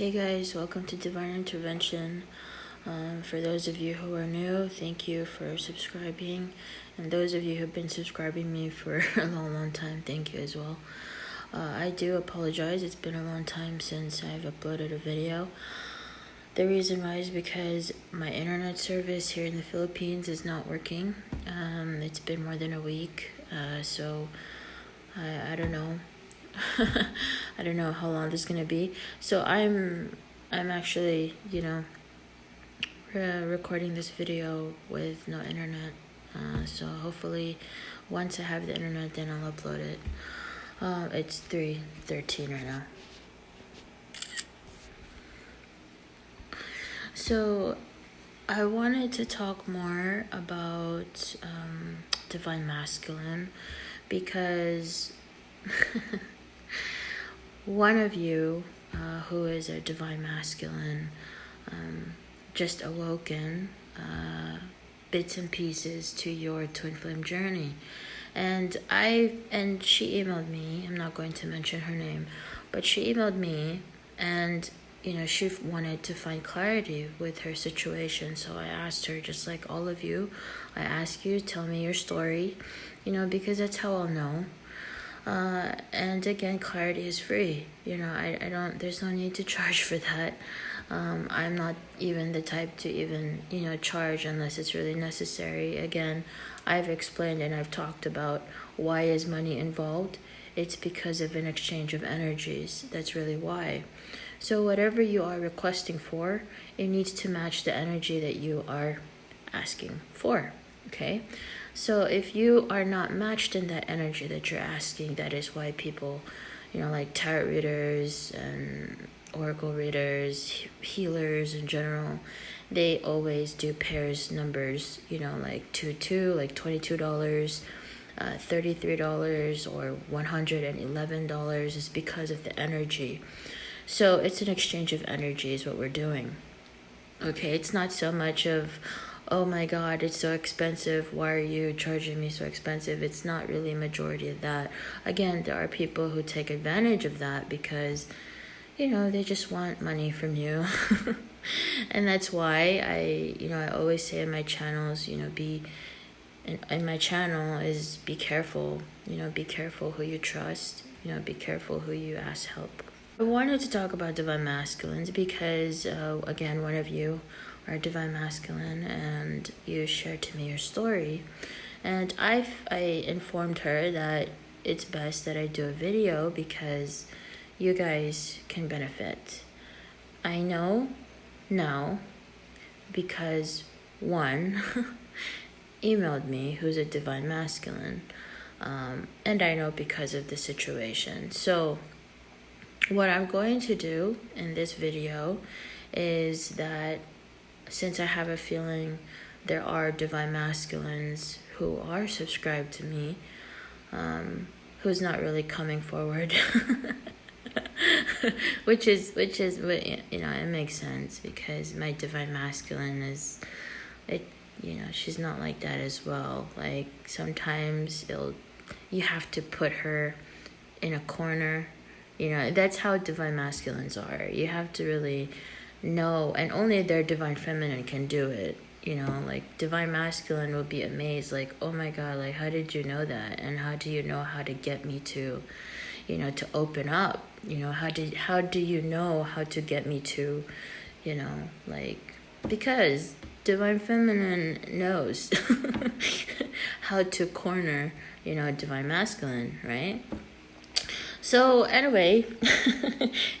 Hey guys, welcome to Divine Intervention. For those of you who are new, thank you for subscribing. And those of you who have been subscribing me for a long time, thank you as well. I do apologize, it's been a long time since I've uploaded a video. The reason why is because my internet service here in the Philippines is not working. It's been more than a week, so I don't know. I don't know how long this is gonna be. So I'm actually, recording this video with no internet. So hopefully, once I have the internet, then I'll upload it. It's 3:13 right now. So I wanted to talk more about divine masculine because one of you who is a divine masculine just awoken bits and pieces to your twin flame journey, and she emailed me. I'm not going to mention her name, but she emailed me, and she wanted to find clarity with her situation. So I asked her, just like all of you, I ask you, tell me your story, because that's how I'll know. And again, clarity is free. I don't, there's no need to charge for that. I'm not even the type to even, charge unless it's really necessary. Again, I've explained and I've talked about why is money involved. It's because of an exchange of energies. That's really why. So whatever you are requesting for, it needs to match the energy that you are asking for. Okay? So if you are not matched in that energy that you're asking, that is why people, like tarot readers and oracle readers, healers in general, they always do pairs numbers, like 2, like $22, $33, or $111 is because of the energy. So it's an exchange of energy is what we're doing. Okay, it's not so much of, oh my god, it's so expensive, why are you charging me so expensive? It's not really a majority of that. Again, there are people who take advantage of that because, they just want money from you. And that's why I always say in my channels, be my channel is be careful. Be careful who you trust. Be careful who you ask help. I wanted to talk about divine masculines because, again, one of you are divine masculine, and you shared to me your story, and I informed her that it's best that I do a video because you guys can benefit. I know now because one emailed me who's a divine masculine, and I know because of the situation. So what I'm going to do in this video is that, since I have a feeling there are divine masculines who are subscribed to me, who's not really coming forward, which is it makes sense because my divine masculine is, she's not like that as well. Like sometimes you have to put her in a corner. That's how divine masculines are. You have to really know, and only their divine feminine can do it. Like divine masculine will be amazed, like, oh my god, like how did you know that, and how do you know how to get me to to open up, how do you know how to get me to like, because divine feminine knows how to corner divine masculine, right? So anyway,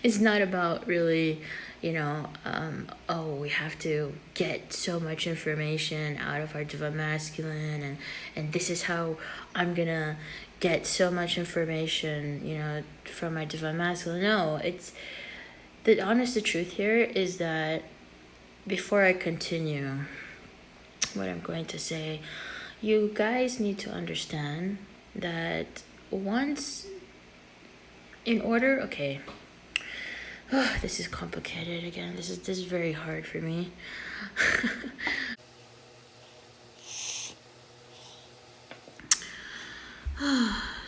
it's not about really, we have to get so much information out of our divine masculine, and this is how I'm gonna get so much information, from my divine masculine. No, it's the truth here is that before I continue what I'm going to say, you guys need to understand that once, in order, okay, this is complicated again. This is very hard for me.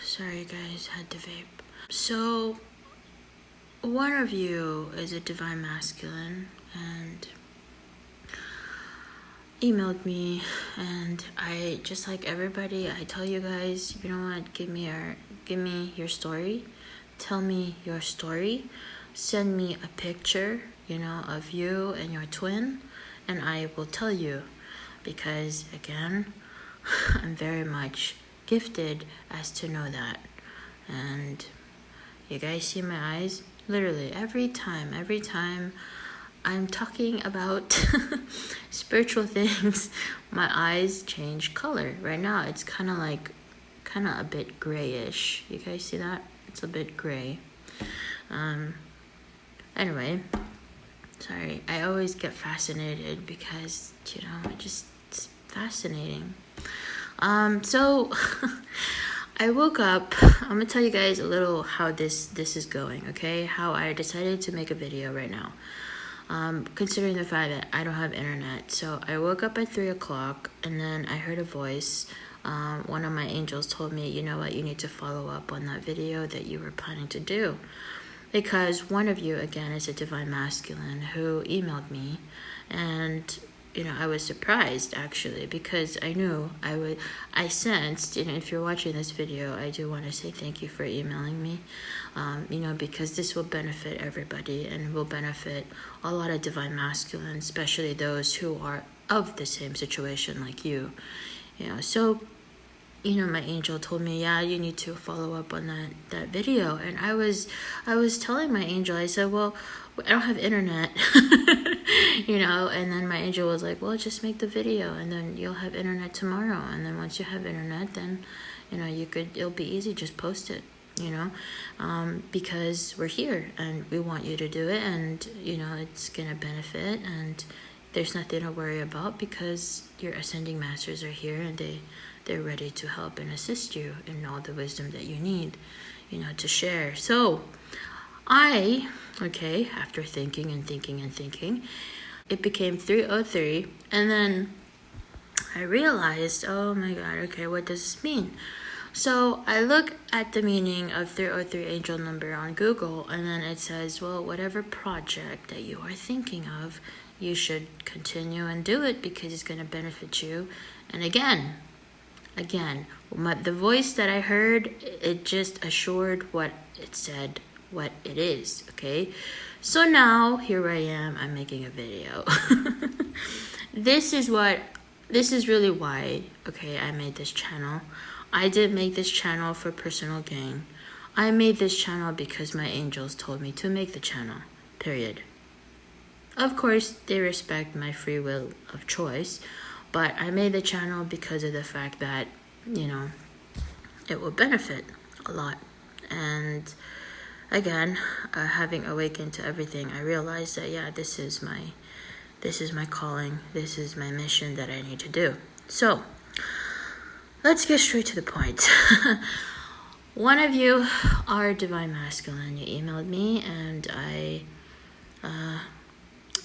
Sorry guys, had to vape. So one of you is a divine masculine and emailed me, and I, just like everybody, I tell you guys, you know what, give me your story, tell me your story, send me a picture, of you and your twin, and I will tell you, because again, I'm very much gifted as to know that. And you guys see my eyes, literally every time I'm talking about spiritual things, my eyes change color. Right now it's kind of a bit grayish. You guys see that? It's a bit gray. Anyway, sorry, I always get fascinated because it's fascinating. So I woke up. I'm gonna tell you guys a little how this is going, okay? How I decided to make a video right now. Considering the fact that I don't have internet. So I woke up at 3 o'clock and then I heard a voice. One of my angels told me, you know what, you need to follow up on that video that you were planning to do. Because one of you, again, is a divine masculine who emailed me, and I was surprised actually, because I sensed, if you're watching this video, I do want to say thank you for emailing me, because this will benefit everybody and will benefit a lot of divine masculines, especially those who are of the same situation like you. So my angel told me, yeah, you need to follow up on that video. And I was telling my angel, I said, well, I don't have internet, and then my angel was like, well, just make the video and then you'll have internet tomorrow. And then once you have internet, then, it'll be easy, just post it, because we're here and we want you to do it, and, it's going to benefit, and there's nothing to worry about because your ascending masters are here, and they're ready to help and assist you in all the wisdom that you need, to share. So after thinking and thinking and thinking, it became 3:03, and then I realized, oh my God, okay, what does this mean? So I look at the meaning of 303 angel number on Google, and then it says, well, whatever project that you are thinking of, you should continue and do it because it's going to benefit you. And again, the voice that I heard, it just assured what it said, what it is, okay? So now, here I am, I'm making a video. This is really why, okay, I made this channel. I didn't make this channel for personal gain. I made this channel because my angels told me to make the channel, period. Of course, they respect my free will of choice, but I made the channel because of the fact that, it will benefit a lot. And again, having awakened to everything, I realized that, yeah, this is my calling. This is my mission that I need to do. So let's get straight to the point. One of you are divine masculine. You emailed me, and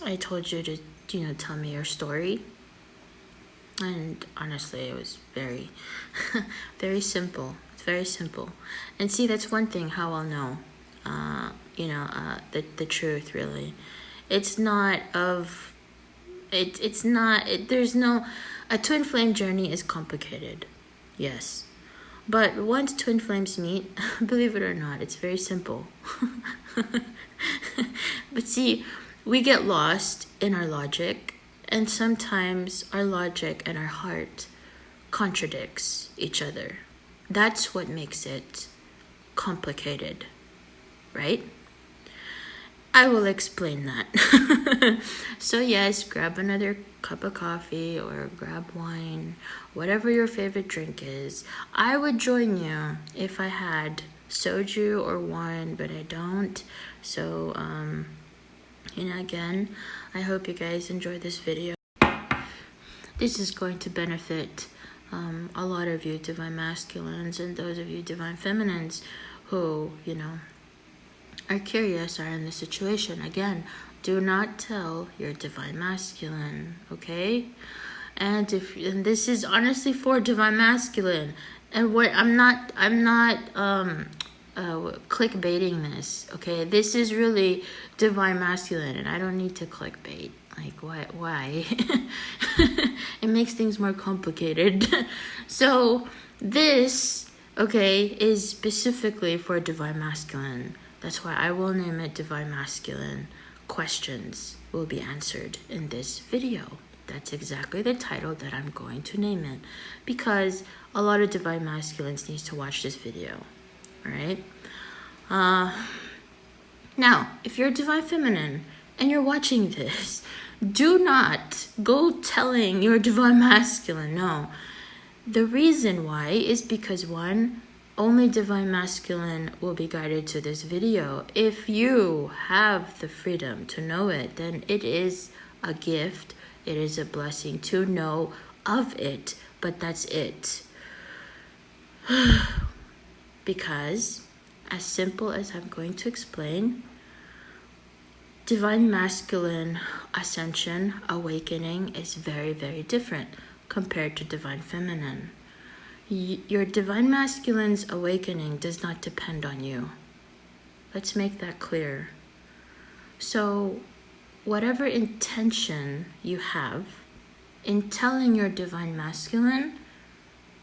I told you to, tell me your story. And honestly, it was very, very simple. It's very simple. And see, that's one thing how I'll know, the truth, really. It's not of, it's not, there's no, a twin flame journey is complicated. Yes. But once twin flames meet, believe it or not, it's very simple. But see, we get lost in our logic, and sometimes our logic and our heart contradicts each other. That's what makes it complicated, right? I will explain that. So yes, grab another cup of coffee or grab wine, whatever your favorite drink is. I would join you if I had soju or wine, but I don't. So, again, I hope you guys enjoyed this video. This is going to benefit a lot of you divine masculines and those of you divine feminines who, are curious, are in this situation. Again, do not tell your divine masculine, okay? And this is honestly for divine masculine. And what I'm not clickbaiting this, okay? This is really divine masculine, and I don't need to clickbait. Like, why? It makes things more complicated. So this, okay, is specifically for divine masculine. That's why I will name it divine masculine. Questions will be answered in this video. That's exactly the title that I'm going to name it, because a lot of divine masculines needs to watch this video. All right. Now, if you're a divine feminine and you're watching this, do not go telling your divine masculine. No. The reason why is because, one, only divine masculine will be guided to this video. If you have the freedom to know it, then it is a gift. It is a blessing to know of it, but that's it. Because, as simple as I'm going to explain, divine masculine ascension, awakening is very, very different compared to divine feminine. Your divine masculine's awakening does not depend on you. Let's make that clear. So, whatever intention you have in telling your divine masculine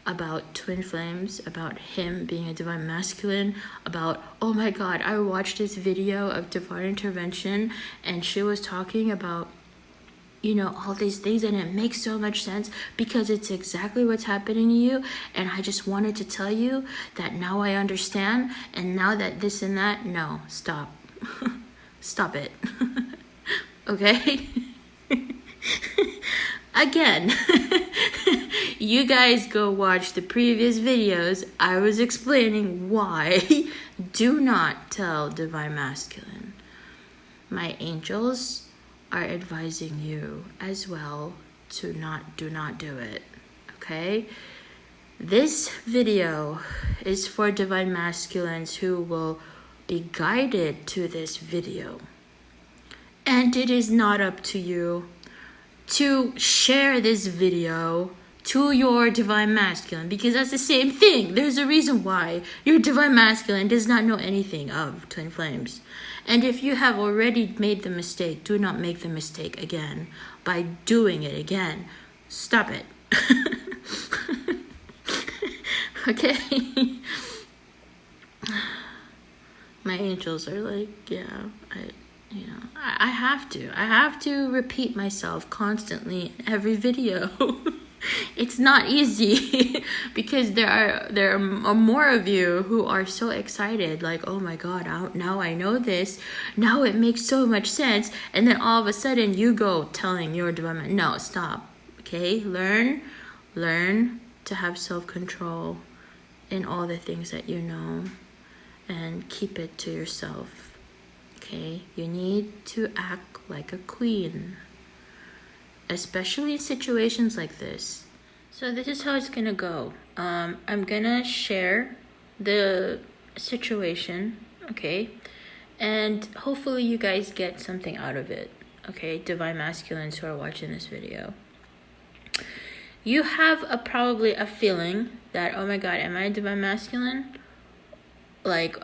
about twin flames, about him being a divine masculine, about, oh my God, I watched this video of divine intervention and she was talking about, all these things, and it makes so much sense because it's exactly what's happening to you, and I just wanted to tell you that now I understand, and now that this and that. No, stop. Stop it. Okay? Again, you guys go watch the previous videos. I was explaining why. Do not tell divine masculine. My angels are advising you as well to do not do it. Okay? This video is for divine masculines who will be guided to this video. And it is not up to you to share this video to your divine masculine, because that's the same thing. There's a reason why your divine masculine does not know anything of twin flames. And if you have already made the mistake, do not make the mistake again by doing it again. Stop it. Okay? My angels are like, yeah, I have to repeat myself constantly in every video. It's not easy because there are more of you who are so excited, like, oh my God, now I know this, now it makes so much sense, and then all of a sudden you go telling your divine, no, stop. Okay, learn to have self-control in all the things that you know, and keep it to yourself. Okay, you need to act like a queen, especially in situations like this. So this is how it's gonna go. I'm gonna share the situation, okay? And hopefully you guys get something out of it, okay? Divine masculines who are watching this video. You have probably a feeling that, oh my God, am I a divine masculine? Like,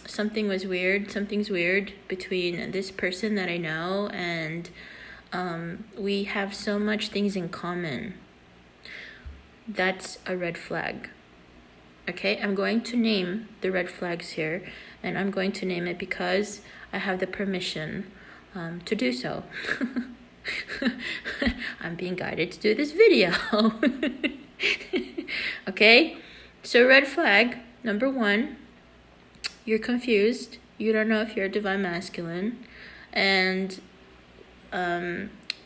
something's weird between this person that I know, and we have so much things in common. That's a red flag. Okay, I'm going to name the red flags here, and I'm going to name it because I have the permission to do so. I'm being guided to do this video. Okay, so red flag number 1, you're confused. You don't know if you're a divine masculine, and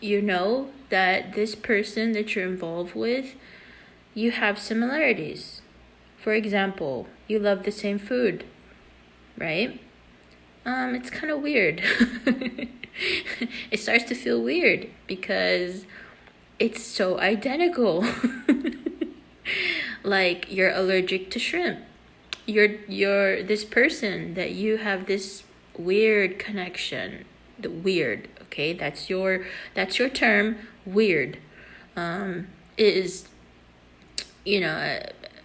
you know that this person that you're involved with, you have similarities. For example, you love the same food, right? It's kind of weird. It starts to feel weird because it's so identical. Like, you're allergic to shrimp. You're this person that you have this weird connection. The weird, okay? That's your term, weird. Is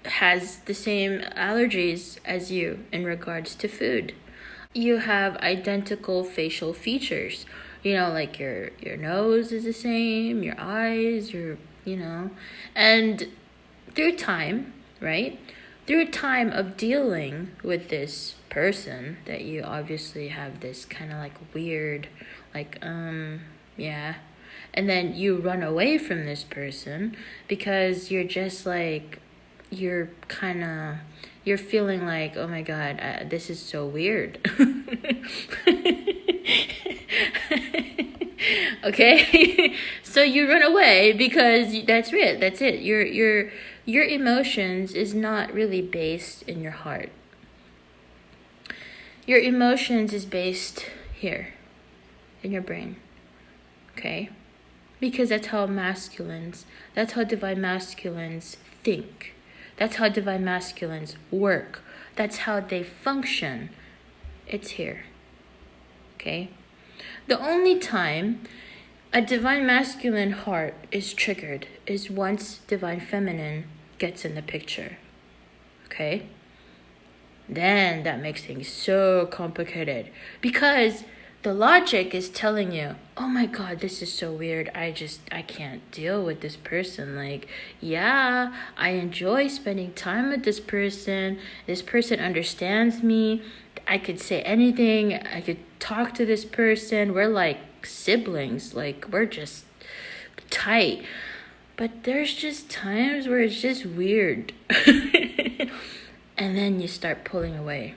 has the same allergies as you in regards to food. You have identical facial features. Like your nose is the same, your eyes, and through time, right? Through time of dealing with this person that you obviously have this kind of like weird, like, yeah. And then you run away from this person because you're just like, you're feeling like, oh my God, this is so weird. Okay. So you run away because that's it. Your emotions is not really based in your heart. Your emotions is based here in your brain. Okay? Because that's how divine masculines think. That's how divine masculines work. That's how they function. It's here. Okay? The only time a divine masculine heart is triggered is once divine feminine gets in the picture. Okay? Then that makes things so complicated. Because the logic is telling you, oh my God, this is so weird. I can't deal with this person. Like, yeah, I enjoy spending time with this person. This person understands me. I could say anything. I could talk to this person. We're like siblings. Like, we're just tight. But there's just times where it's just weird. And then you start pulling away.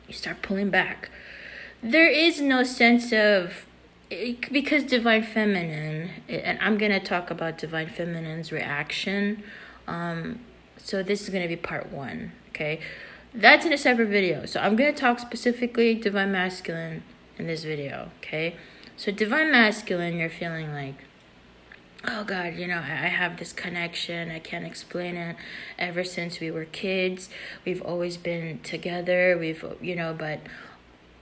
You start pulling back. There is no sense of, because divine feminine, and I'm going to talk about divine feminine's reaction. So this is going to be part 1, okay? That's in a separate video. So I'm going to talk specifically divine masculine in this video, okay? So divine masculine, you're feeling like, oh God, I have this connection. I can't explain it. Ever since we were kids, we've always been together. But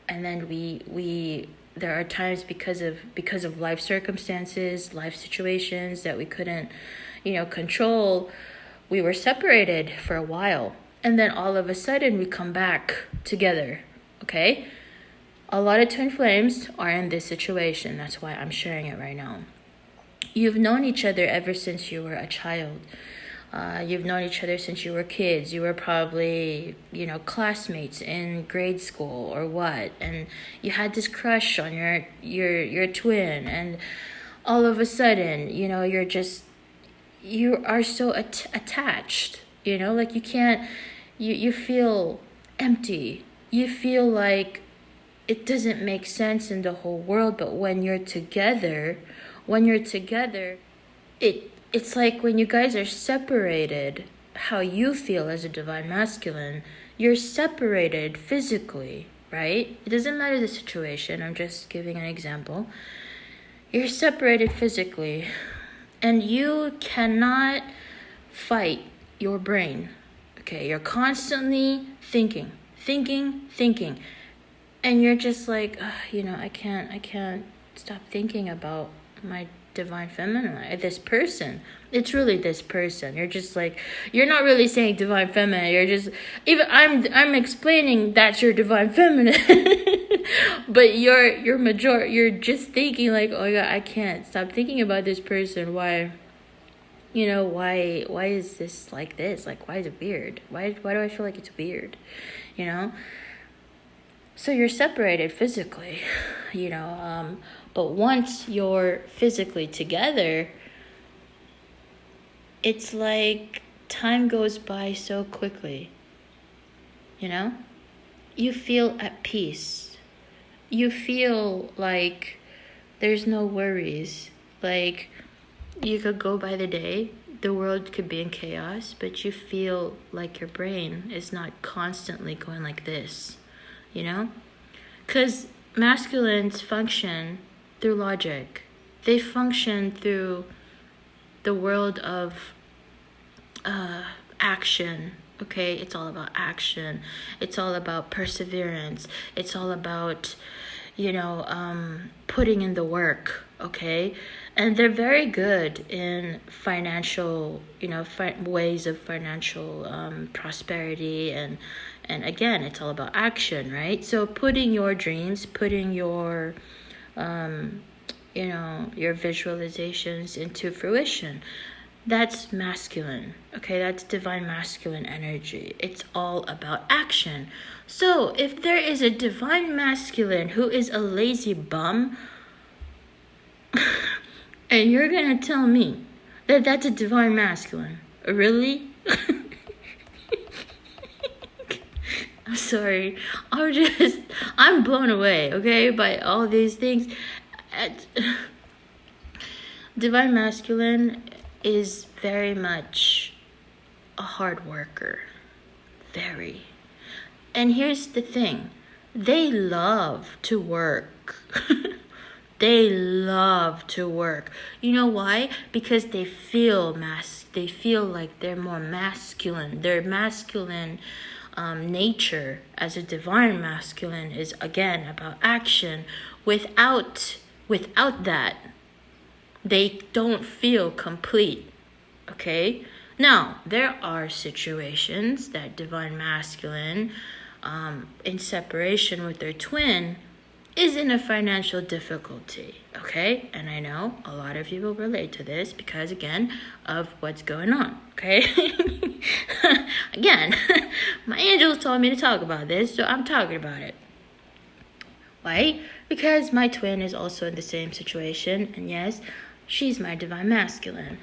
and then we there are times because of life circumstances, life situations that we couldn't, control. We were separated for a while, and then all of a sudden we come back together. Okay, a lot of twin flames are in this situation. That's why I'm sharing it right now. You've known each other ever since you were a child. You've known each other since you were kids. You were probably, classmates in grade school or what. And you had this crush on your twin. And all of a sudden, you are so attached. Like you can't, you feel empty. You feel like it doesn't make sense in the whole world. But when you're together, it's like when you guys are separated, how you feel as a divine masculine, you're separated physically, right? It doesn't matter the situation. I'm just giving an example. You're separated physically, and you cannot fight your brain. Okay, you're constantly thinking. And you're just like, I can't stop thinking about my divine feminine, this person. It's really this person. You're just like, you're not really saying divine feminine. You're just, even I'm explaining that's your divine feminine. But you're just thinking like, oh my God, I can't stop thinking about this person. Why? Why is this like this? Like, why is it weird? Why do I feel like it's weird? So you're separated physically, but once you're physically together, it's like time goes by so quickly, You feel at peace. You feel like there's no worries. Like, you could go by the day, the world could be in chaos, but you feel like your brain is not constantly going like this. Because masculines function through logic. They function through the world of action. Okay, it's all about action. It's all about perseverance. It's all about, putting in the work, okay? And they're very good in financial, ways of financial prosperity. And again, it's all about action, right? So putting your dreams, putting your, your visualizations into fruition, that's masculine, okay? That's divine masculine energy. It's all about action. So if there is a divine masculine who is a lazy bum, and you're gonna tell me that that's a divine masculine, really? I'm sorry. I'm blown away, okay, by all these things. Divine masculine is very much a hard worker. Very. And here's the thing. They love to work. They love to work. You know why? Because they feel like they're more masculine. Their masculine nature as a divine masculine is again about action. Without that, they don't feel complete. Okay? Now, there are situations that divine masculine in separation with their twin is in a financial difficulty, okay? And I know a lot of you will relate to this because, again, of what's going on, okay? Again, my angels told me to talk about this, so I'm talking about it. Why? Because my twin is also in the same situation, and yes, she's my divine masculine.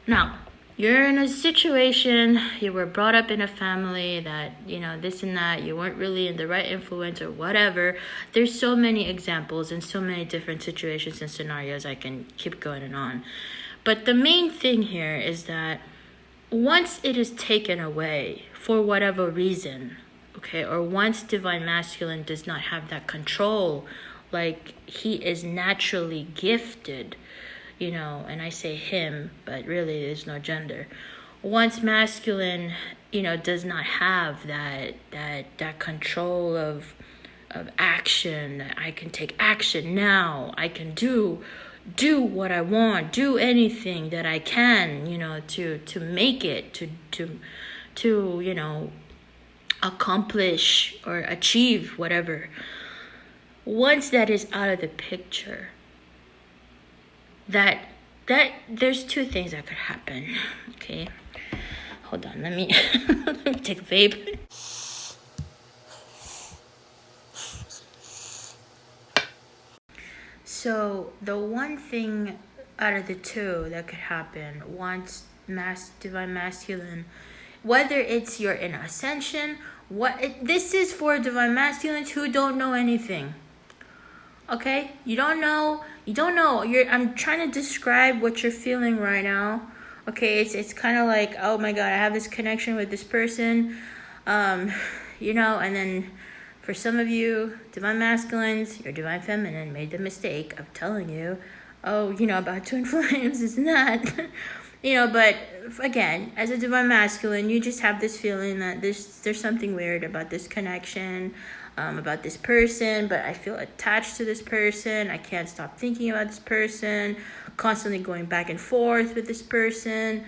Now, you're in a situation, you were brought up in a family that, this and that, you weren't really in the right influence or whatever. There's so many examples and so many different situations and scenarios I can keep going on. But the main thing here is that once it is taken away for whatever reason, okay, or once divine masculine does not have that control, like he is naturally gifted, and I say him, but really there's no gender. Once masculine, does not have that control of action, I can take action now. I can do what I want, do anything that I can, to make it, to accomplish or achieve whatever. Once that is out of the picture, that there's two things that could happen. Okay, hold on, let me take a vape. So the one thing out of the two that could happen once divine masculine, whether it's you're in ascension, this is for divine masculines who don't know anything. Okay, you don't know. I'm trying to describe what you're feeling right now. Okay, it's kind of like, oh my God, I have this connection with this person, and then for some of you, divine masculines, your divine feminine made the mistake of telling you, about twin flames, it's not. But again, as a divine masculine, you just have this feeling that there's something weird about this connection. About this person, but I feel attached to this person. I can't stop thinking about this person, constantly going back and forth with this person.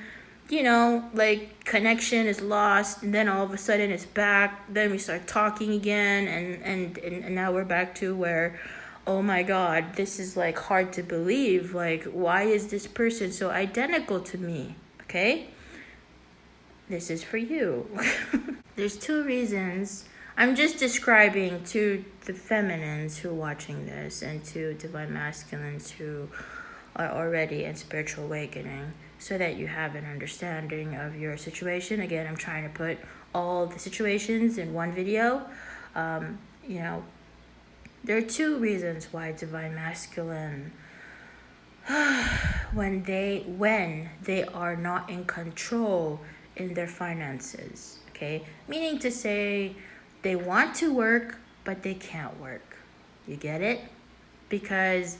Like connection is lost, and then all of a sudden it's back. Then we start talking again, and now we're back to where, oh my God, this is like hard to believe. Like, why is this person so identical to me? Okay? This is for you. There's two reasons. I'm just describing to the feminines who are watching this and to divine masculines who are already in spiritual awakening so that you have an understanding of your situation. Again, I'm trying to put all the situations in one video. There are two reasons why divine masculine, when they are not in control in their finances, okay? Meaning to say, they want to work, but they can't work. You get it? Because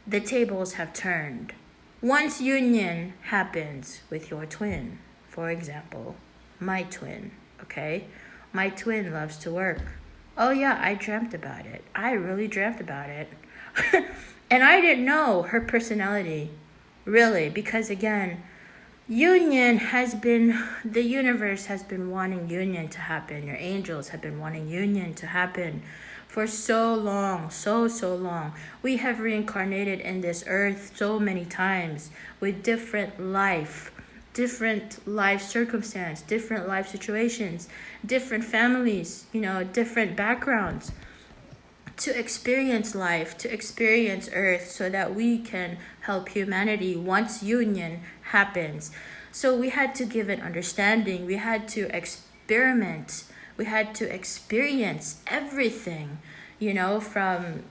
the tables have turned. Once union happens with your twin, for example, my twin, okay? My twin loves to work. Oh yeah, I dreamt about it. I really dreamt about it. And I didn't know her personality, really, because again, union has been, the universe has been wanting union to happen. Your angels have been wanting union to happen for so long, so long. We have reincarnated in this earth so many times with different life circumstance, different life situations, different families, different backgrounds, to experience life, to experience earth, so that we can help humanity once union happens. So we had to give an understanding, we had to experiment, we had to experience everything, from,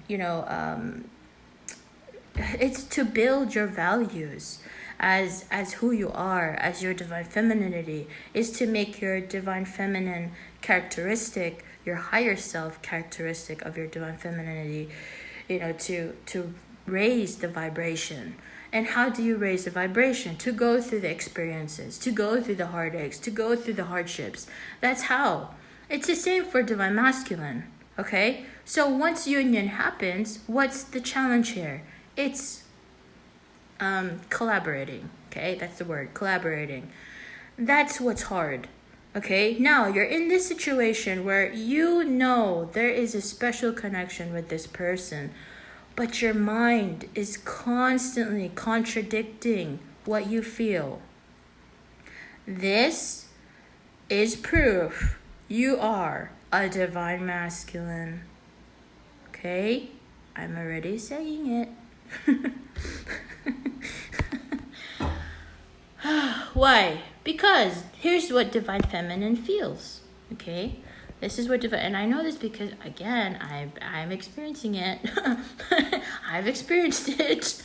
it's to build your values as who you are, as your divine femininity, is to make your divine feminine characteristic, your higher self characteristic of your divine femininity, to raise the vibration. And how do you raise the vibration? To go through the experiences, to go through the heartaches, to go through the hardships. That's how. It's the same for divine masculine. Okay? So once union happens, what's the challenge here? It's collaborating. Okay? That's the word, collaborating. That's what's hard. Okay? Now, you're in this situation where there is a special connection with this person, but your mind is constantly contradicting what you feel. This is proof you are a divine masculine. Okay? I'm already saying it. Why? Because here's what divine feminine feels. Okay? This is what divine, and I know this because, again, I'm experiencing it. I've experienced it.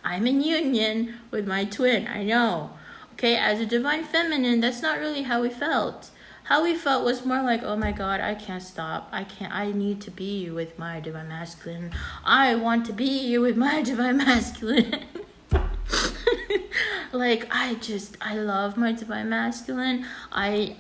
I'm in union with my twin. I know. Okay, as a divine feminine, that's not really how we felt. How we felt was more like, oh my God, I can't stop. I need to be with my divine masculine. I want to be with my divine masculine. Like, I love my divine masculine. I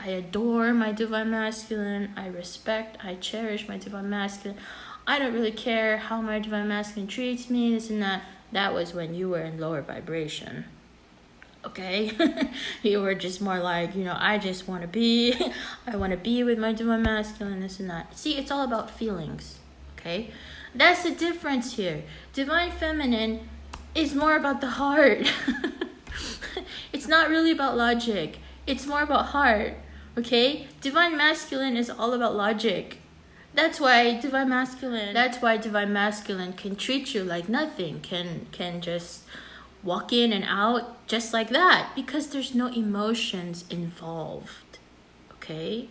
adore my divine masculine. I respect, I cherish my divine masculine. I don't really care how my divine masculine treats me, this and that. That was when you were in lower vibration. Okay? You were just more like, I just want to be, I want to be with my divine masculine, this and that. See, it's all about feelings. Okay? That's the difference here. Divine feminine is more about the heart. It's not really about logic. It's more about heart. Okay? Divine masculine is all about logic. That's why divine masculine can treat you like nothing, can just walk in and out just like that, because there's no emotions involved. Okay?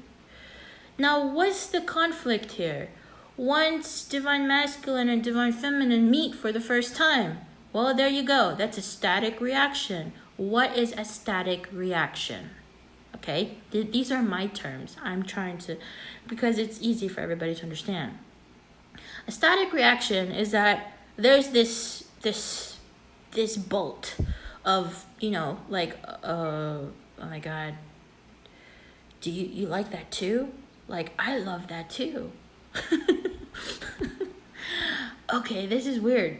Now, what's the conflict here? Once divine masculine and divine feminine meet for the first time, well, there you go. That's a static reaction. What is a static reaction? Okay? These are my terms. I'm trying to, because it's easy for everybody to understand. A static reaction is that there's this bolt of, like, oh my God, do you like that too? Like, I love that too. Okay, this is weird.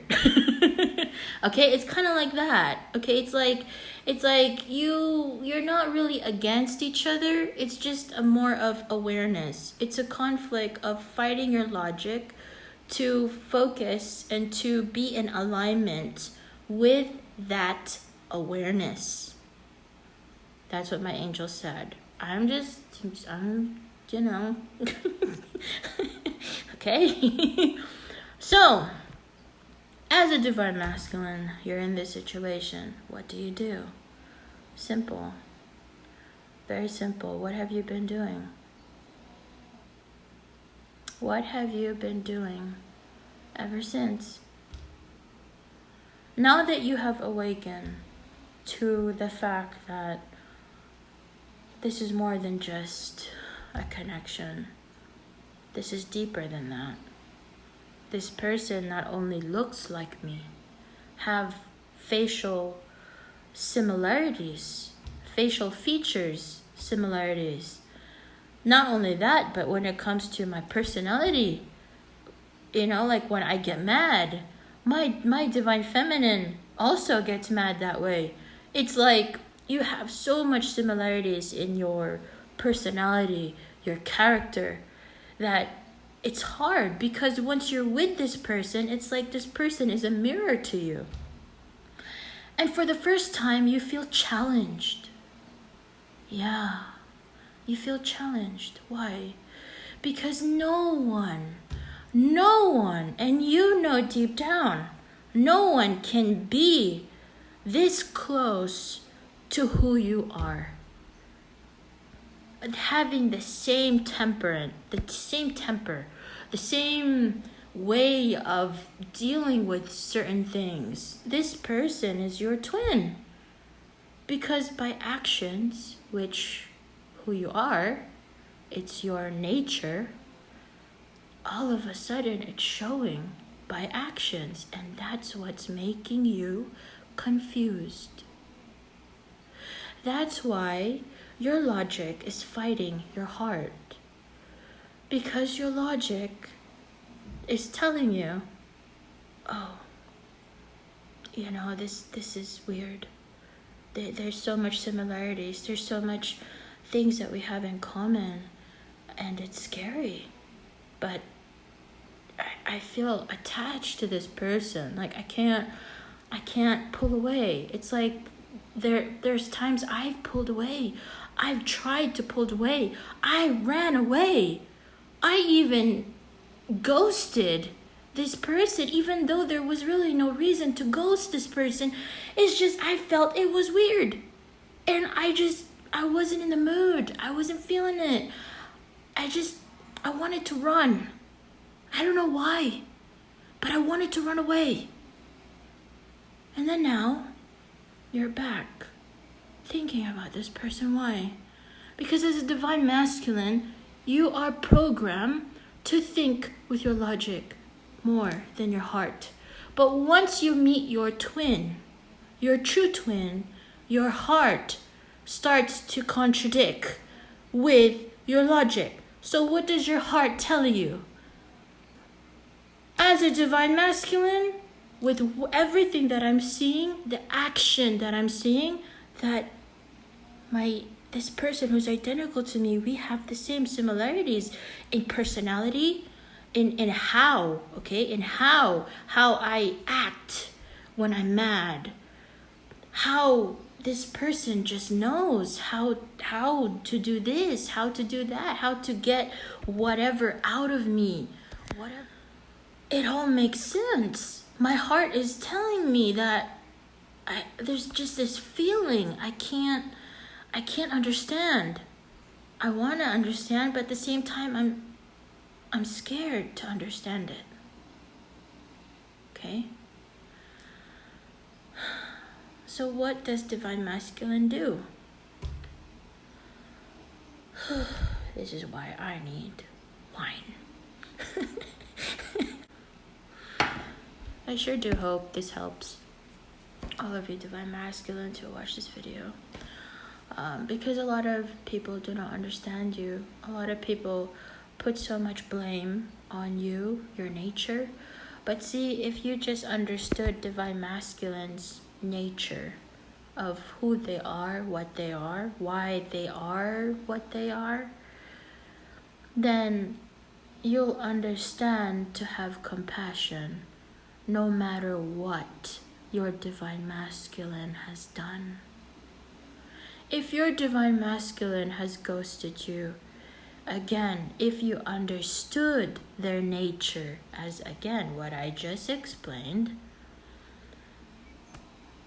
Okay, it's kind of like that. Okay, it's like you're not really against each other. It's just a more of awareness. It's a conflict of fighting your logic to focus and to be in alignment with that awareness. That's what my angel said. I'm okay. So, as a divine masculine, you're in this situation. What do you do? Simple. Very simple. What have you been doing? What have you been doing ever since? Now that you have awakened to the fact that this is more than just a connection, this is deeper than that. This person not only looks like me, have facial similarities, facial features similarities, Not only that, but when it comes to my personality, like when I get mad, my divine feminine also gets mad that way. It's like you have so much similarities in your personality, your character, that it's hard, because once you're with this person, it's like this person is a mirror to you. And for the first time, you feel challenged. Yeah, you feel challenged. Why? Because no one, and you know deep down, no one can be this close to who you are. Having the same temper, the same way of dealing with certain things. This person is your twin. Because by actions, which who you are, it's your nature, all of a sudden it's showing by actions, and that's what's making you confused. That's why your logic is fighting your heart. Because your logic is telling you, oh, this is weird. There's so much similarities. There's so much things that we have in common, and it's scary. But I feel attached to this person. Like I can't pull away. It's like there's times I've pulled away. I've tried to pull away. I ran away. I even ghosted this person, even though there was really no reason to ghost this person. It's just I felt it was weird, and I wasn't in the mood. I wasn't feeling it. I wanted to run. I don't know why, but I wanted to run away. And then now you're back thinking about this person. Why? Because as a divine masculine, you are programmed to think with your logic more than your heart. But once you meet your twin, your true twin, your heart starts to contradict with your logic. So what does your heart tell you? As a divine masculine, with everything that I'm seeing, the action that I'm seeing, that this person who's identical to me, we have the same similarities in personality, in how I act when I'm mad, how this person just knows how to do this, how to do that, how to get whatever out of me, whatever. It all makes sense. My heart is telling me that there's just this feeling I can't understand. I want to understand, but at the same time I'm scared to understand it. Okay? So what does divine masculine do? This is why I need wine. I sure do hope this helps all of you divine masculine to watch this video. Because a lot of people do not understand you. A lot of people put so much blame on you, your nature. But see, if you just understood divine masculine's nature of who they are, what they are, why they are what they are, then you'll understand to have compassion no matter what your divine masculine has done. If your divine masculine has ghosted you, again, if you understood their nature as, again, what I just explained,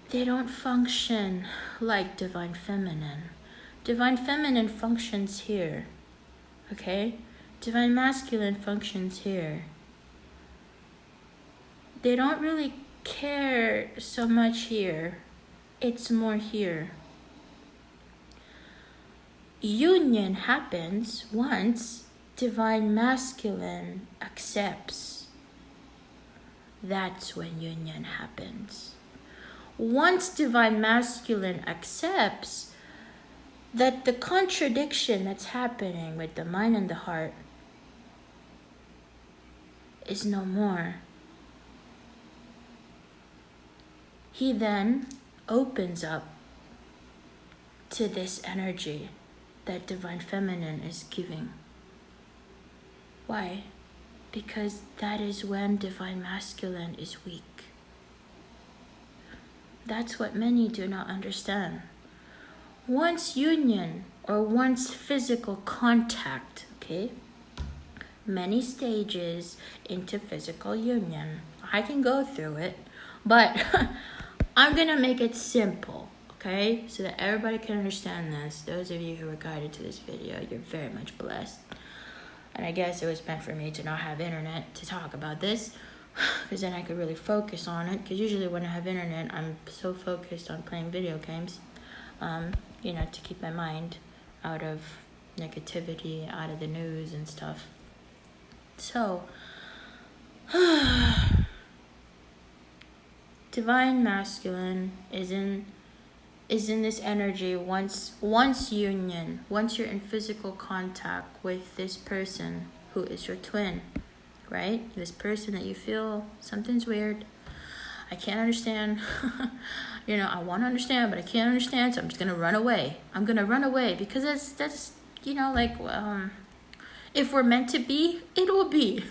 they don't function like divine feminine. Divine feminine functions here, okay? Divine masculine functions here. They don't really care so much here. It's more here. Union happens once divine masculine accepts. That's when union happens. Once divine masculine accepts, that the contradiction that's happening with the mind and the heart is no more. He then opens up to this energy that Divine Feminine is giving. Why? Because that is when Divine Masculine is weak. That's what many do not understand. Once union or once physical contact, okay? Many stages into physical union. I can go through it, but I'm gonna make it simple, okay? So that everybody can understand this. Those of you who are guided to this video, you're very much blessed. And I guess it was meant for me to not have internet to talk about this, because then I could really focus on it. Because usually when I have internet, I'm so focused on playing video games, to keep my mind out of negativity, out of the news and stuff. So, Divine Masculine is in this energy once union, once you're in physical contact with this person who is your twin, right? This person that you feel something's weird. I can't understand. I want to understand, but I can't understand, so I'm just going to run away. I'm going to run away because that's if we're meant to be, it will be.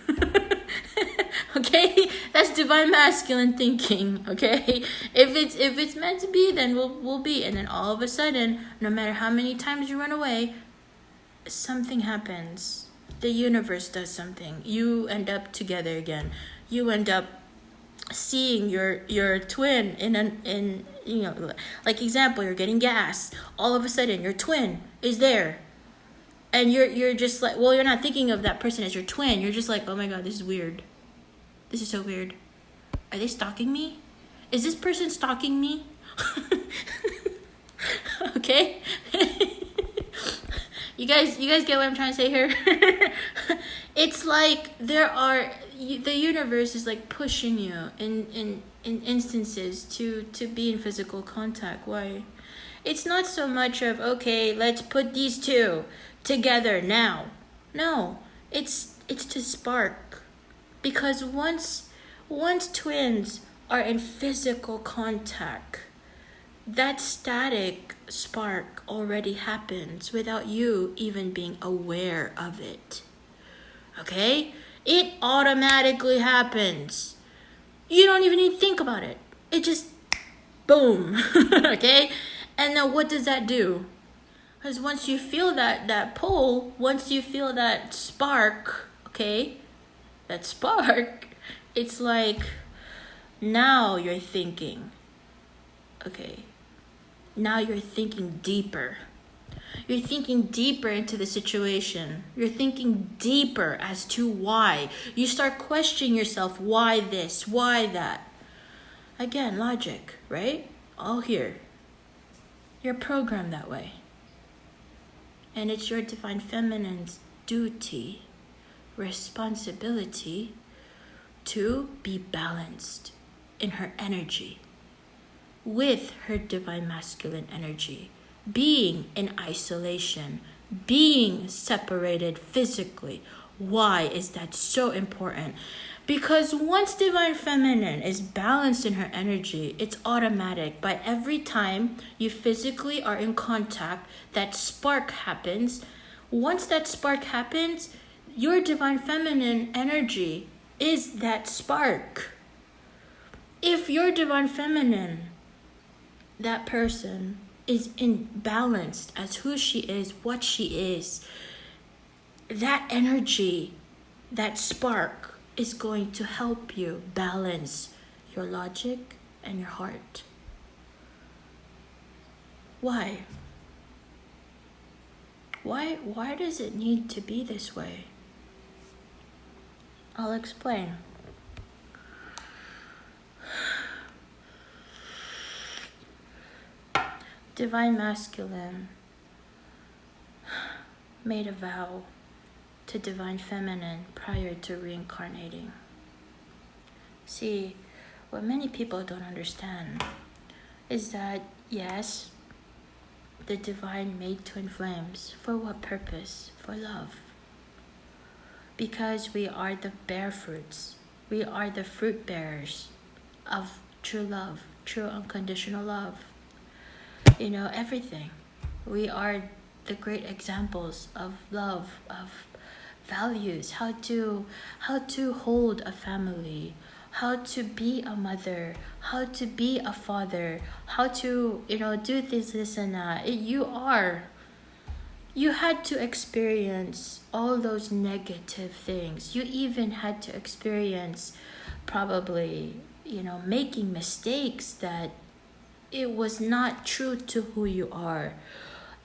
Okay? That's Divine Masculine thinking, okay? If it's meant to be, then we'll be. And then all of a sudden, no matter how many times you run away, something happens. The universe does something. You end up together again. You end up seeing your twin in like example, you're getting gas. All of a sudden, your twin is there. And you're just like, well, you're not thinking of that person as your twin. You're just like, oh my God, this is weird. This is so weird. Are they stalking me? Is this person stalking me? Okay? You guys get what I'm trying to say here? It's like the universe is like pushing you in instances to be in physical contact. Why? It's not so much of, okay, let's put these two together now. No, it's to spark. Because once twins are in physical contact, that static spark already happens without you even being aware of it. Okay? It automatically happens. You don't even need to think about it. It just, boom. Okay? And now what does that do? Because once you feel that pull, once you feel that spark, okay, that spark, it's like, now you're thinking. Okay, now you're thinking deeper. You're thinking deeper into the situation. You're thinking deeper as to why. You start questioning yourself, why this, why that? Again, logic, right? All here. You're programmed that way. And it's your Divine Feminine's duty, responsibility to be balanced in her energy with her Divine Masculine energy, being in isolation, being separated physically. Why is that so important? Because once Divine Feminine is balanced in her energy, it's automatic. By every time you physically are in contact, that spark happens. Once that spark happens, your Divine Feminine energy is that spark. If your Divine Feminine, that person, is imbalanced as who she is, what she is, that energy, that spark, is going to help you balance your logic and your heart. Why? Why does it need to be this way? I'll explain. Divine Masculine made a vow to Divine Feminine prior to reincarnating. See, what many people don't understand is that, yes, the divine made twin flames. For what purpose? For love. Because we are the bear fruits. We are the fruit bearers of true love, true unconditional love. Everything. We are the great examples of love, of values, how to hold a family, how to be a mother, how to be a father, how to do this and that. You had to experience all those negative things. You even had to experience probably making mistakes that it was not true to who you are.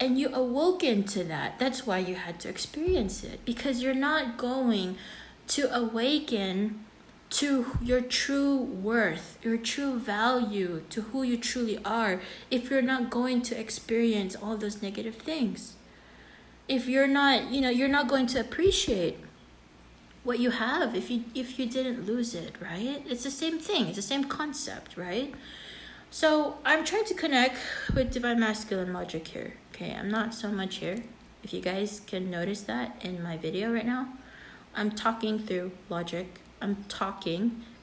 And you awoken to that. That's why you had to experience it. Because you're not going to awaken to your true worth, your true value, to who you truly are, if you're not going to experience all those negative things. If you're not, you're not going to appreciate what you have if you didn't lose it, right? It's the same thing. It's the same concept, right? So I'm trying to connect with divine masculine logic here. Okay, I'm not so much here. If you guys can notice that in my video right now, I'm talking through logic. I'm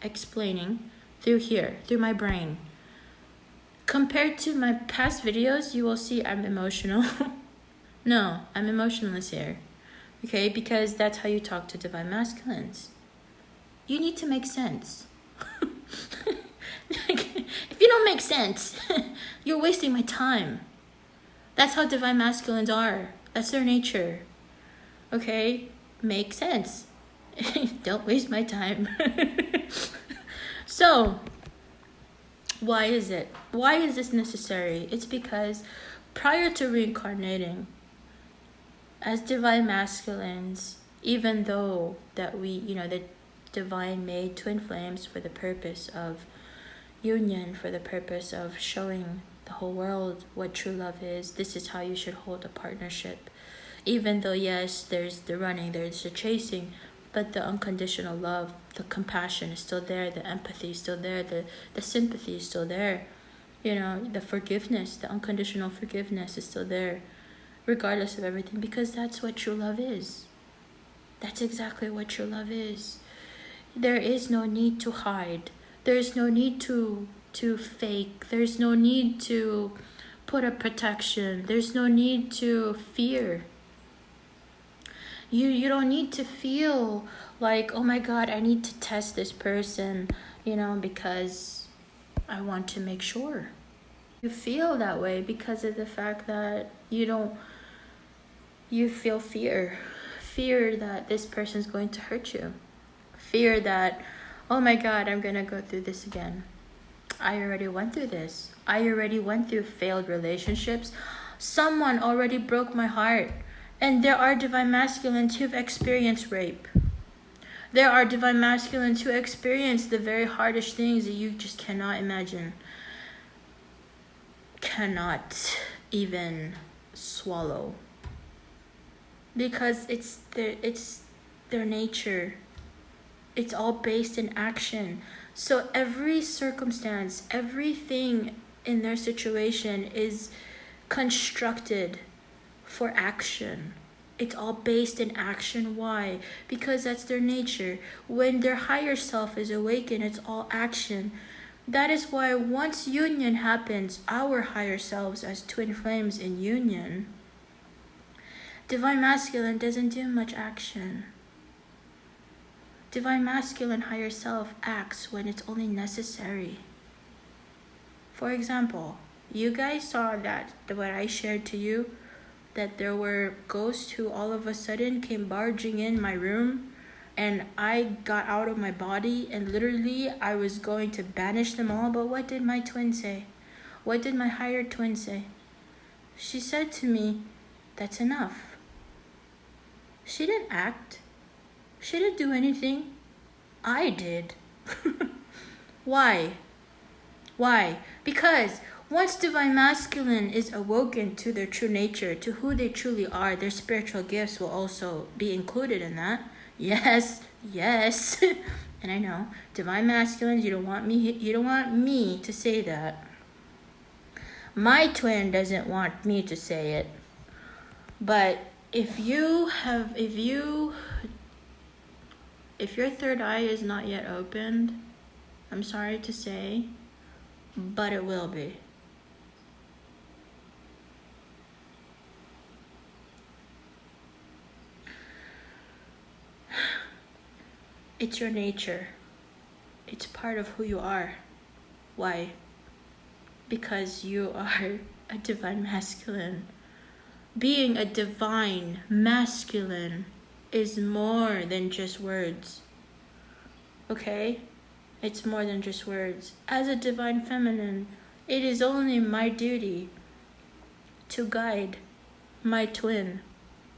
explaining through here, through my brain. Compared to my past videos, you will see I'm emotional. No, I'm emotionless here. Okay, because that's how you talk to divine masculines. You need to make sense. If you don't make sense, you're wasting my time. That's how divine masculines are. That's their nature. Okay? Make sense. Don't waste my time. So, why is it? Why is this necessary? It's because prior to reincarnating, as divine masculines, even though that we, the divine made twin flames for the purpose of union, for the purpose of showing the whole world what true love is. This is how you should hold a partnership. Even though, yes, there's the running, there's the chasing, but the unconditional love, the compassion is still there, the empathy is still there, the sympathy is still there. The forgiveness, the unconditional forgiveness is still there, regardless of everything, because that's what true love is. That's exactly what true love is. There is no need to hide. There's no need to fake. There's no need to put a protection. There's no need to fear. You don't need to feel like, oh my God, I need to test this person, because I want to make sure. You feel that way because of the fact that you feel fear. Fear that this person's going to hurt you. Fear that, oh my God, I'm going to go through this again. I already went through this. I already went through failed relationships. Someone already broke my heart. And there are divine masculines who've experienced rape. There are divine masculines who experience the very hardest things that you just cannot imagine. Cannot even swallow. Because it's their nature. It's all based in action. So every circumstance, everything in their situation is constructed for action. It's all based in action. Why? Because that's their nature. When their higher self is awakened, it's all action. That is why once union happens, our higher selves as twin flames in union, divine masculine doesn't do much action. Divine masculine higher self acts when it's only necessary. For example, you guys saw that what I shared to you, that there were ghosts who all of a sudden came barging in my room, and I got out of my body and literally I was going to banish them all. But what did my twin say? What did my higher twin say? She said to me, that's enough. She didn't act. She didn't do anything. I did. Why? Why? Because once divine masculine is awoken to their true nature, to who they truly are, their spiritual gifts will also be included in that. Yes. And I know, divine masculines, you don't want me to say that. My twin doesn't want me to say it, but if your third eye is not yet opened, I'm sorry to say, but it will be. It's your nature. It's part of who you are. Why? Because you are a divine masculine. Being a divine masculine is more than just words. Okay? It's more than just words. As a divine feminine, it is only my duty to guide my twin.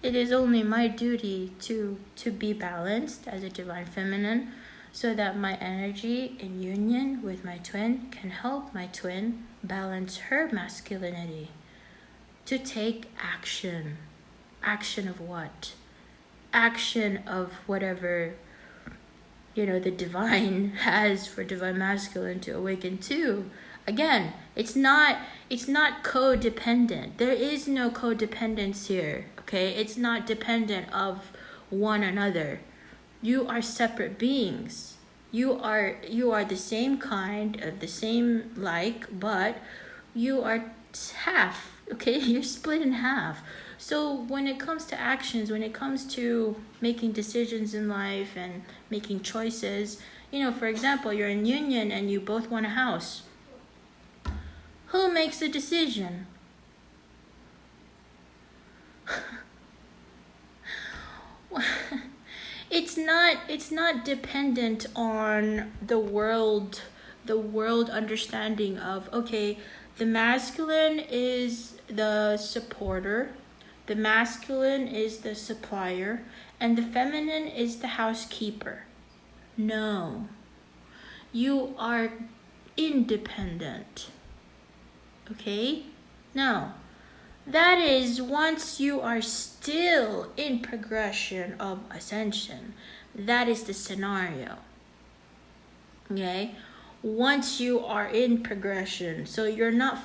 It is only my duty to be balanced as a divine feminine, so that my energy in union with my twin can help my twin balance her masculinity. To take action. Action of what? Action of whatever, the divine has for divine masculine to awaken to. Again, it's not codependent. There is no codependence here, okay? It's not dependent of one another. You are separate beings. You are the same kind of the same but you are half, okay? You're split in half. So when it comes to actions, when it comes to making decisions in life and making choices, for example, you're in union and you both want a house. Who makes the decision? It's not dependent on the world understanding of, okay, the masculine is the supporter, the masculine is the supplier, and the feminine is the housekeeper. No. You are independent. Okay? Now, that is once you are still in progression of ascension. That is the scenario. Okay? Once you are in progression, so you're not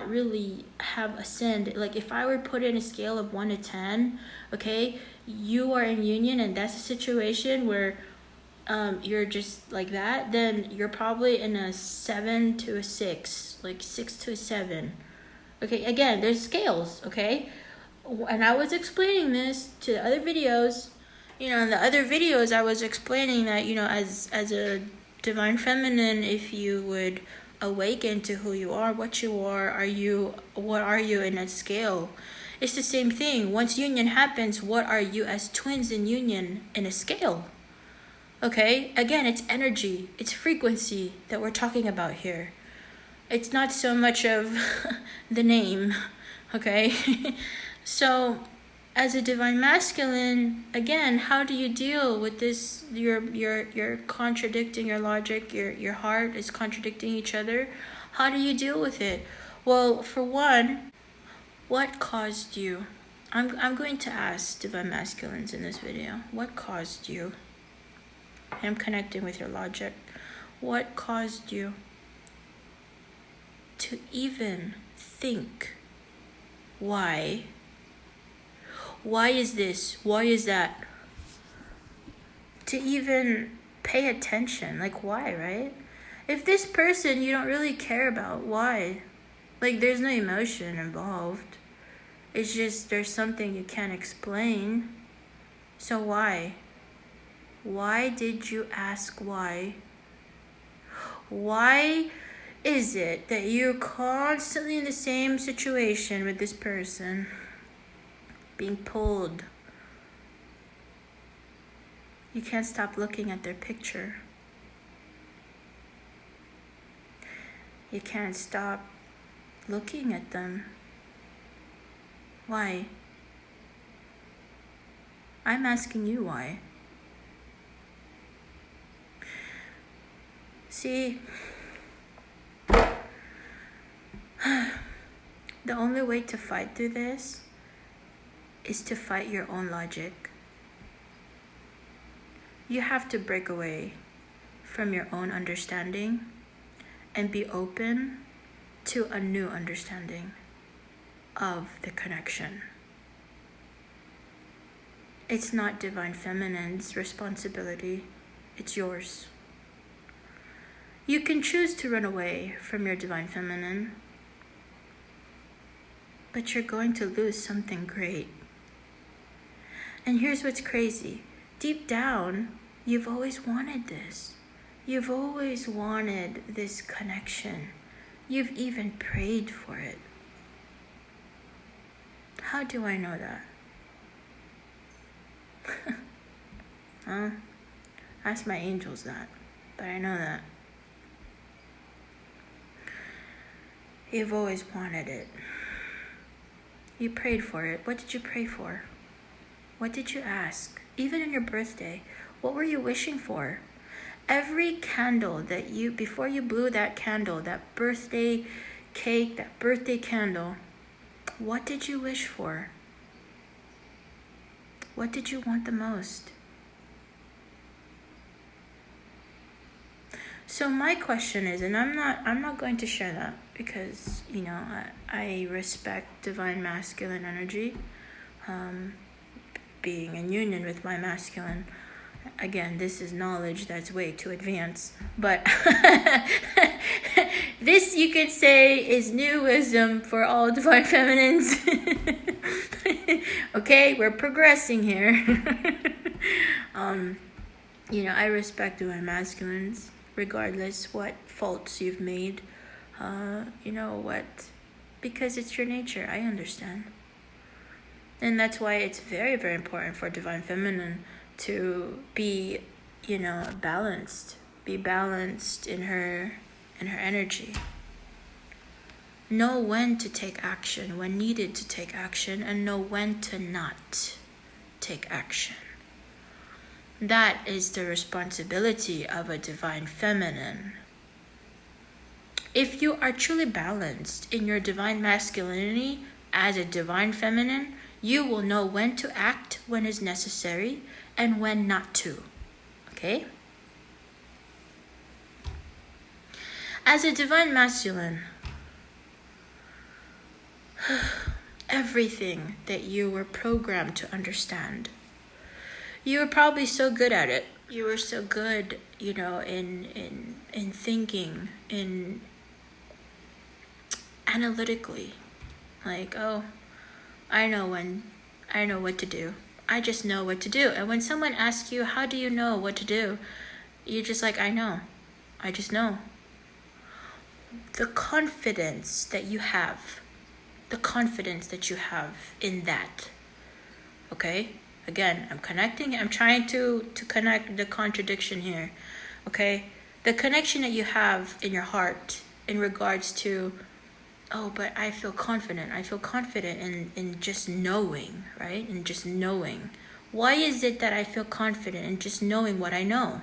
really have ascended. Like if I were put in a scale of 1 to 10, okay, you are in union and that's a situation where you're just like that, then you're probably in a 7 to a 6, like 6 to a 7. Okay, again, there's scales, okay? And I was explaining this to the other videos. In the other videos, I was explaining that, as a divine feminine, if you would awaken to who you are, what are you in that scale? It's the same thing. Once union happens, what are you as twins in union in a scale? Okay, again, it's energy, it's frequency that we're talking about here. It's not so much of the name, okay? So, as a divine masculine, again, how do you deal with this? You're contradicting your logic, your heart is contradicting each other. How do you deal with it? Well, for one, what caused you? I'm going to ask divine masculines in this video, what caused you? I'm connecting with your logic. What caused you to even think? Why? Why is this? Why is that? To even pay attention. Like, why, right? If this person you don't really care about, why? Like, there's no emotion involved. It's just there's something you can't explain. So why? Why did you ask why? Why is it that you're constantly in the same situation with this person? Being pulled. You can't stop looking at their picture. You can't stop looking at them. Why? I'm asking you why. See, the only way to fight through this is to fight your own logic. You have to break away from your own understanding and be open to a new understanding of the connection. It's not Divine Feminine's responsibility, it's yours. You can choose to run away from your Divine Feminine, but you're going to lose something great. And here's what's crazy. Deep down, you've always wanted this. You've always wanted this connection. You've even prayed for it. How do I know that? Huh? Ask my angels that, but I know that. You've always wanted it. You prayed for it. What did you pray for? What did you ask? Even on your birthday, what were you wishing for? Every candle that before you blew that candle, that birthday cake, that birthday candle, what did you wish for? What did you want the most? So my question is, and I'm not going to share that because, I respect Divine Masculine energy, being in union with my masculine. Again, this is knowledge that's way too advanced, but this you could say is new wisdom for all Divine Feminines. Okay, we're progressing here. I respect Divine Masculines, regardless what faults you've made. Because it's your nature, I understand. And that's why it's very, very important for Divine Feminine to be, balanced. Be balanced in her energy. Know when to take action, when needed to take action, and know when to not take action. That is the responsibility of a Divine Feminine. If you are truly balanced in your Divine Masculinity as a Divine Feminine, you will know when to act when is necessary and when not to. Okay? As a Divine Masculine, everything that you were programmed to understand, you were probably so good at it. You were so good, in thinking, in analytically. Like, I know what to do. I just know what to do. And when someone asks you, how do you know what to do? You're just like, I know. I just know. The confidence that you have in that. Okay? Again, I'm trying to connect the contradiction here. Okay? The connection that you have in your heart in regards to, but I feel confident. I feel confident in just knowing, right? In just knowing. Why is it that I feel confident in just knowing what I know?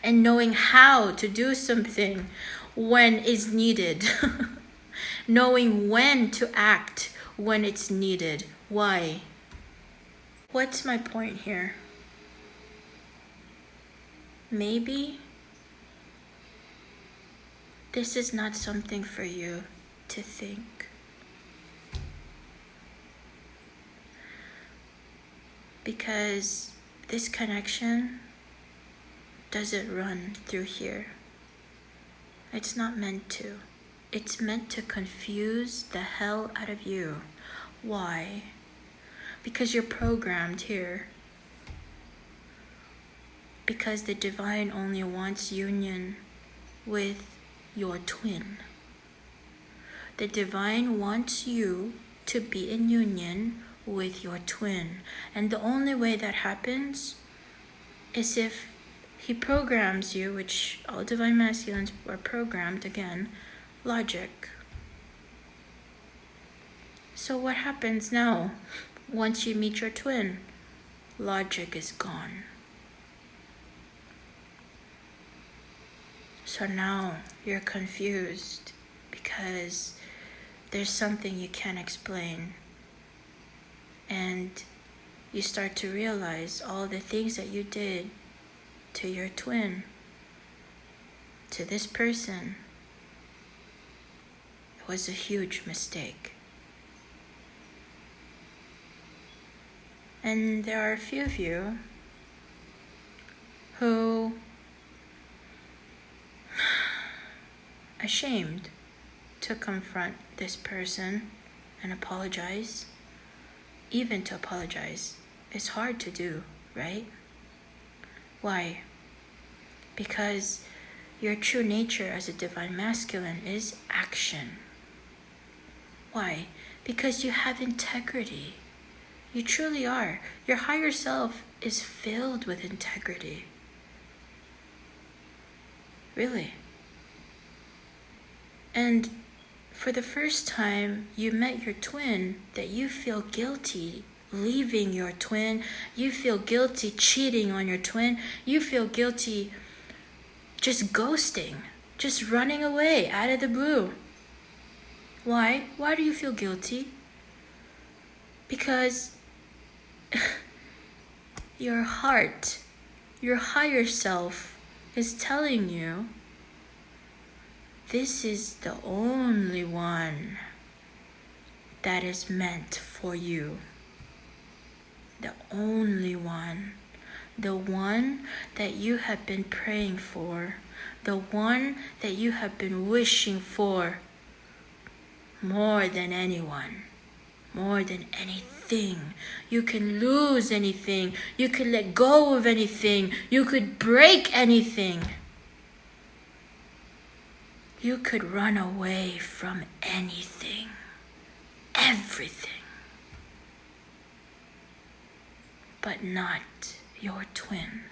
And knowing how to do something when is needed. Knowing when to act when it's needed. Why? What's my point here? Maybe this is not something for you to think. Because this connection doesn't run through here. It's not meant to. It's meant to confuse the hell out of you. Why? Because you're programmed here. Because the divine only wants union with your twin. The divine wants you to be in union with your twin. And the only way that happens is if he programs you, which all Divine Masculines are programmed, again, logic. So what happens now? Once you meet your twin, logic is gone. So now you're confused because there's something you can't explain. And you start to realize all the things that you did to your twin. to this person, it was a huge mistake. And there are a few of you who ashamed to confront this person and apologize. Even to apologize is hard to do, right? Why? Because your true nature as a divine masculine is action. Why? Because you have integrity. You truly are. Your higher self is filled with integrity. Really. And for the first time you met your twin, that you feel guilty leaving your twin, you feel guilty cheating on your twin, you feel guilty just ghosting, just running away out of the blue. Why? Why do you feel guilty? Because your heart, your higher self is telling you this is the only one that is meant for you. The only one. The one that you have been praying for. The one that you have been wishing for more than anyone. More than anything. You can lose anything. You can let go of anything. You could break anything. You could run away from anything. Everything. But not your twin.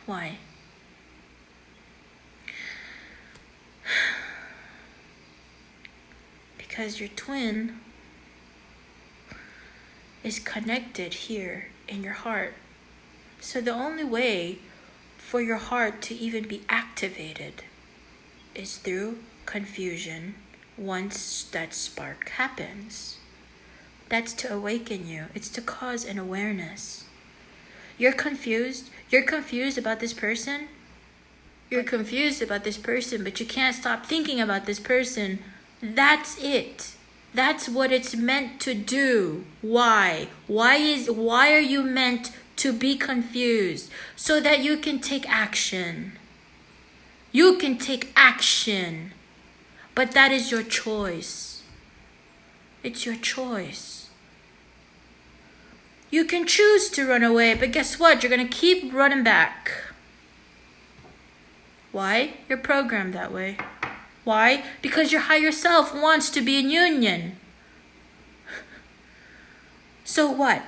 Why? Because your twin is connected here in your heart. So the only way for your heart to even be activated is through confusion once that spark happens. That's to awaken you. It's to cause an awareness. You're confused. You're confused about this person. You're confused about this person, but you can't stop thinking about this person. That's it. That's what it's meant to do. Why? Why are you meant to be confused? So that you can take action. You can take action. But that is your choice. It's your choice. You can choose to run away, but guess what? You're going to keep running back. Why? You're programmed that way. Why? Because your higher self wants to be in union. So what?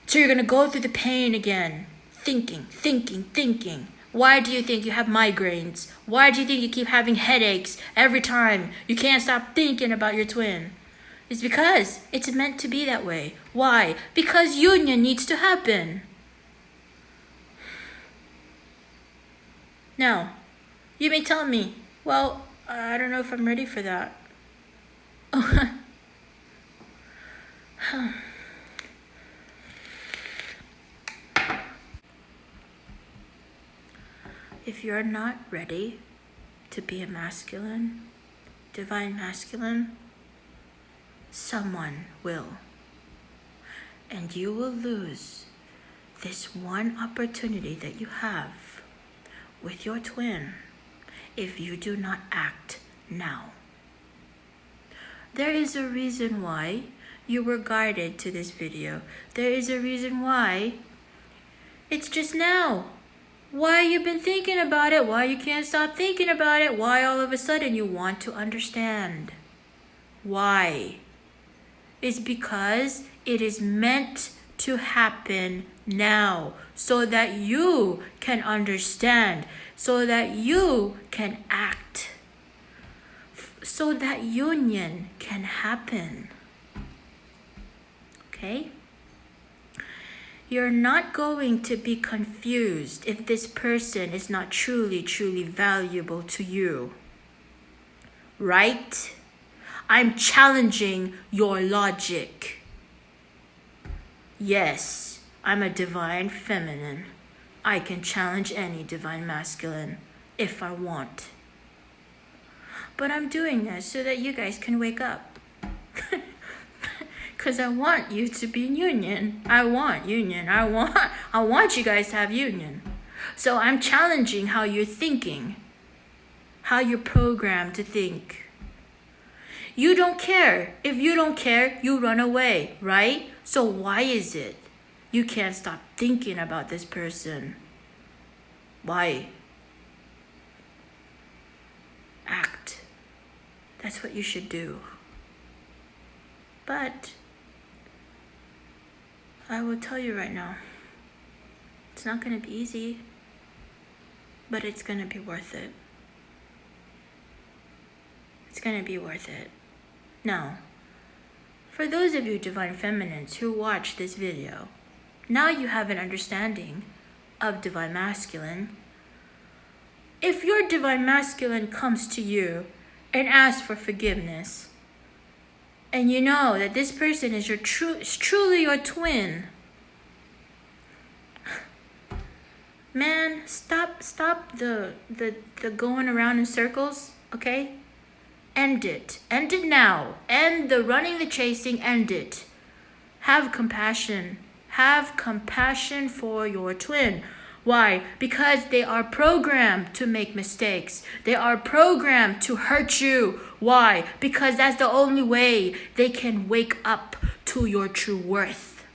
So you're going to go through the pain again. Thinking. Why do you think you have migraines? Why do you think you keep having headaches every time? You can't stop thinking about your twin. It's because it's meant to be that way. Why? Because union needs to happen. Now, you may tell me, well, I don't know if I'm ready for that. If you're not ready to be a masculine, divine masculine, someone will. And you will lose this one opportunity that you have with your twin if you do not act now. There is a reason why you were guided to this video. There is a reason why it's just now. Why you've been thinking about it, why you can't stop thinking about it, why all of a sudden you want to understand. Why? It's because it is meant to happen now so that you can understand, so that you can act, so that union can happen. Okay? You're not going to be confused if this person is not truly valuable to you. Right? I'm challenging your logic. Yes, I'm a divine feminine. I can challenge any divine masculine if I want. But I'm doing this so that you guys can wake up. Because I want you to be in union. I want union. I want you guys to have union. So I'm challenging how you're thinking, how you're programmed to think. You don't care. If you don't care, you run away, right? So why is it you can't stop thinking about this person? Why? Act. That's what you should do. But I will tell you right now, it's not going to be easy, but it's going to be worth it. It's going to be worth it. Now, for those of you divine feminines who watch this video, now you have an understanding of divine masculine. If your divine masculine comes to you and asks for forgiveness, and you know that this person is truly your twin, man, stop the going around in circles, okay? End it. End it now. End the running, the chasing. End it. Have compassion. Have compassion for your twin. Why? Because they are programmed to make mistakes. They are programmed to hurt you. Why? Because that's the only way they can wake up to your true worth.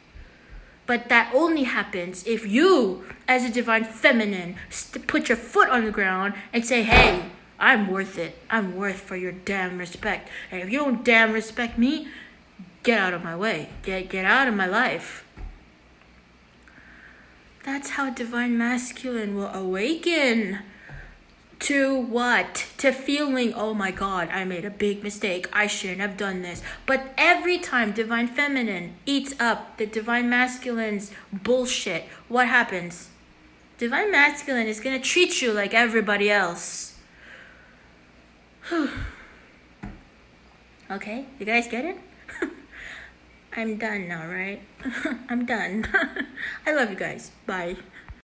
But that only happens if you, as a divine feminine, put your foot on the ground and say, hey, I'm worth it. I'm worth for your damn respect. And if you don't damn respect me, get out of my way. Get out of my life. That's how divine masculine will awaken to what? To feeling, oh my God, I made a big mistake. I shouldn't have done this. But every time divine feminine eats up the divine masculine's bullshit, what happens? Divine masculine is going to treat you like everybody else. Okay, you guys get it? I'm done now, right? I'm done. I love you guys. Bye.